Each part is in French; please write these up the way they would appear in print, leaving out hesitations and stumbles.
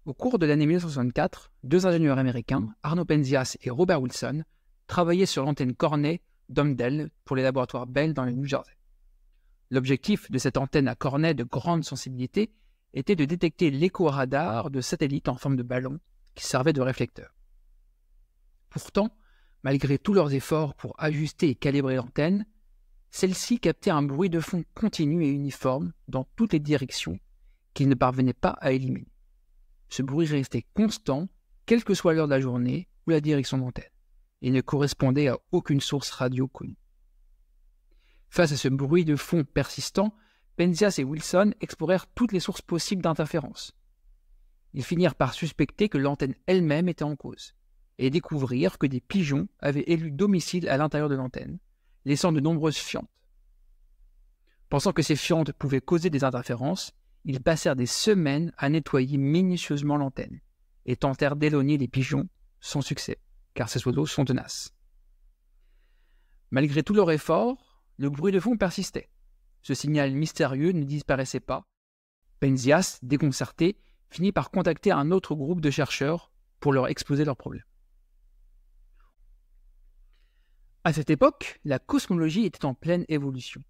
Au cours de l'année 1964, deux ingénieurs américains, Arno Penzias et Robert Wilson, travaillaient sur l'antenne Cornet d'Oakdale pour les laboratoires Bell dans le New Jersey. L'objectif de cette antenne à cornet de grande sensibilité était de détecter l'écho radar de satellites en forme de ballon qui servaient de réflecteur. Pourtant, malgré tous leurs efforts pour ajuster et calibrer l'antenne, celle-ci captait un bruit de fond continu et uniforme dans toutes les directions qu'ils ne parvenaient pas à éliminer. Ce bruit restait constant, quelle que soit l'heure de la journée ou la direction d'antenne, et ne correspondait à aucune source radio connue. Face à ce bruit de fond persistant, Penzias et Wilson explorèrent toutes les sources possibles d'interférences. Ils finirent par suspecter que l'antenne elle-même était en cause, et découvrirent que des pigeons avaient élu domicile à l'intérieur de l'antenne, laissant de nombreuses fientes. Pensant que ces fientes pouvaient causer des interférences, ils passèrent des semaines à nettoyer minutieusement l'antenne, et tentèrent d'éloigner les pigeons sans succès, car ces oiseaux sont tenaces. Malgré tous leurs efforts, le bruit de fond persistait. Ce signal mystérieux ne disparaissait pas. Penzias, déconcerté, finit par contacter un autre groupe de chercheurs pour leur exposer leurs problèmes. À cette époque, la cosmologie était en pleine évolution.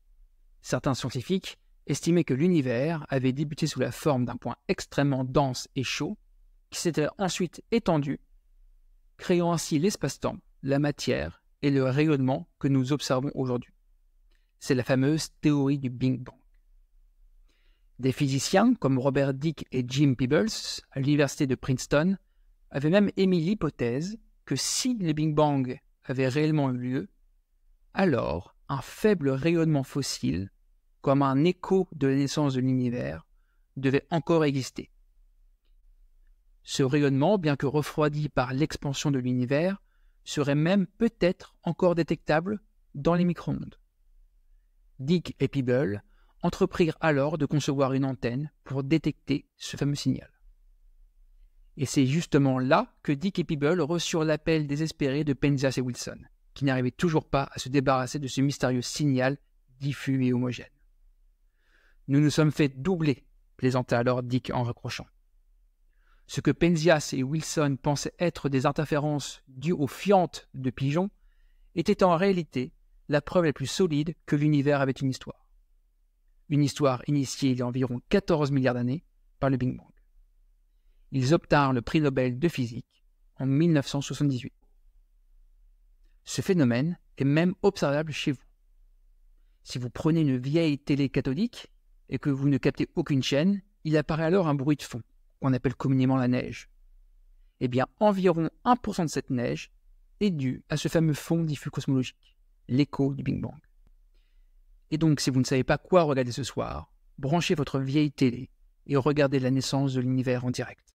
Certains scientifiques estimaient que l'univers avait débuté sous la forme d'un point extrêmement dense et chaud, qui s'était ensuite étendu, créant ainsi l'espace-temps, la matière et le rayonnement que nous observons aujourd'hui. C'est la fameuse théorie du Big Bang. Des physiciens comme Robert Dicke et Jim Peebles, à l'université de Princeton, avaient même émis l'hypothèse que si le Big Bang avait réellement eu lieu, alors un faible rayonnement fossile, comme un écho de la naissance de l'univers, devait encore exister. Ce rayonnement, bien que refroidi par l'expansion de l'univers, serait même peut-être encore détectable dans les micro-ondes. Dicke et Peebles entreprirent alors de concevoir une antenne pour détecter ce fameux signal. Et c'est justement là que Dicke et Peebles reçurent l'appel désespéré de Penzias et Wilson, qui n'arrivaient toujours pas à se débarrasser de ce mystérieux signal diffus et homogène. « Nous nous sommes fait doubler », plaisanta alors Dicke en raccrochant. Ce que Penzias et Wilson pensaient être des interférences dues aux fientes de pigeons était en réalité la preuve la plus solide que l'univers avait une histoire. Une histoire initiée il y a environ 14 milliards d'années par le Big Bang. Ils obtinrent le prix Nobel de physique en 1978. Ce phénomène est même observable chez vous. Si vous prenez une vieille télé cathodique et que vous ne captez aucune chaîne, il apparaît alors un bruit de fond, qu'on appelle communément la neige. Eh bien, environ 1% de cette neige est due à ce fameux fond diffus cosmologique, l'écho du Big Bang. Et donc, si vous ne savez pas quoi regarder ce soir, branchez votre vieille télé et regardez la naissance de l'univers en direct.